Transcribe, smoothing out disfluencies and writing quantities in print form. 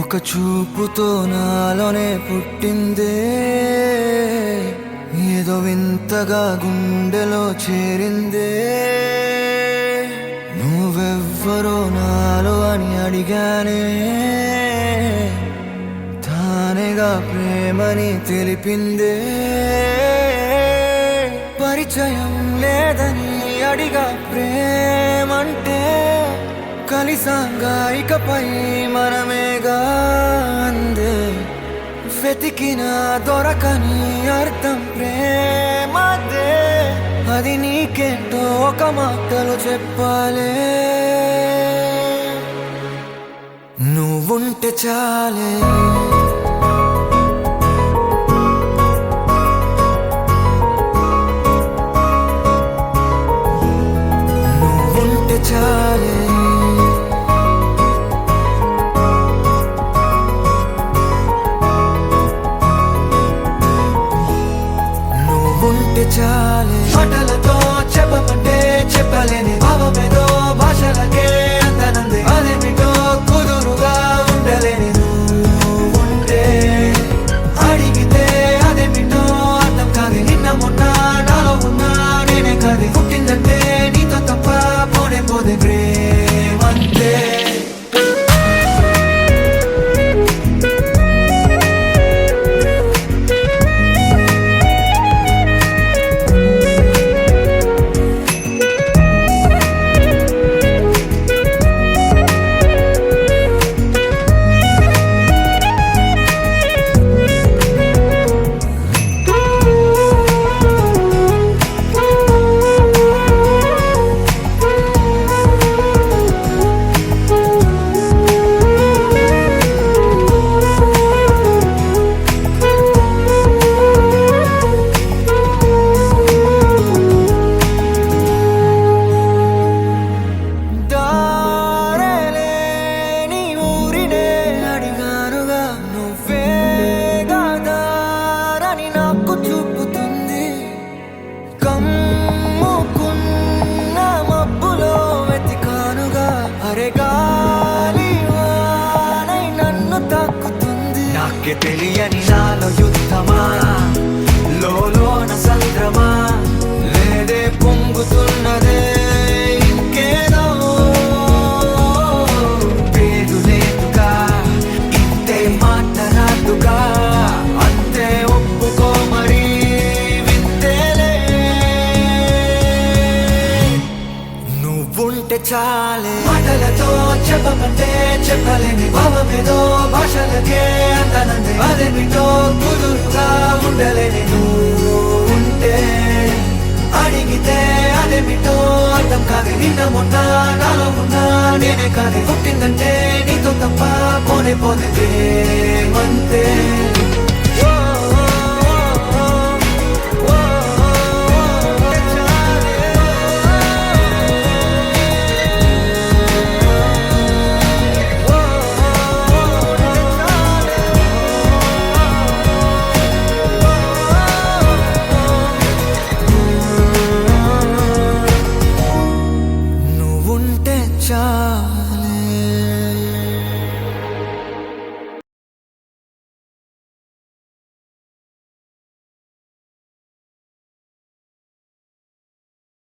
ఒక చూపుతో నాలోనే పుట్టిందే, ఏదో వింతగా గుండెలో చేరిందే. నువ్వెవ్వరో నాలో అని అడిగానే, తానేగా ప్రేమని తెలిపిందే. పరిచయం లేదని అడిగా ప్రేమంటే, కలిసాంగా ఇకపై మనమేగా అందే. వెతికినా దొరకని అర్థం ప్రేమదే, అది నీకేంటో ఒక మాటలో చెప్పాలే. నువ్వుంటే చాలే, నువ్వుంటే చాలే, ఉంటే చాలే. మాటలతో చెప్పమంటే చెప్పలేని భావమేదో భాషలకే అందనంది. అదేమిటో కుదురుగా ఉండలేని నువ్వుంటే, అడిగితే అదేమిటో అర్థం కాదు. నిన్న మొన్న నాలో ఉన్నా నేనే కాదు. పుట్టిందంటే నీతో తప్ప పోనే పోదే ప్రేమంతే. నాకే తెలియని నాలో యుద్ధమా, లోన సంద్రమా, లేదే పొంగుతున్నదే ఇంకేదో. పేరు లేదుగా, ఇంతే మాట రాదుగా, అంతే ఒప్పుకో మరి వింతేలే. నువ్వుంటే చాలే. మాటలతో చెప్పమంటే చెప్పలేని భావమేదో భాషలకే అందనంది. అదేమిటో కుదురుగా ఉండలేని నువ్వుంటే, అడిగితే అదేమిటో అర్థం కాదు. నిన్న మొన్న నాలో ఉన్నా నేనే కాదు. పుట్టిందంటే నీతో తప్ప పోనే పోతే ప్రేమంతే.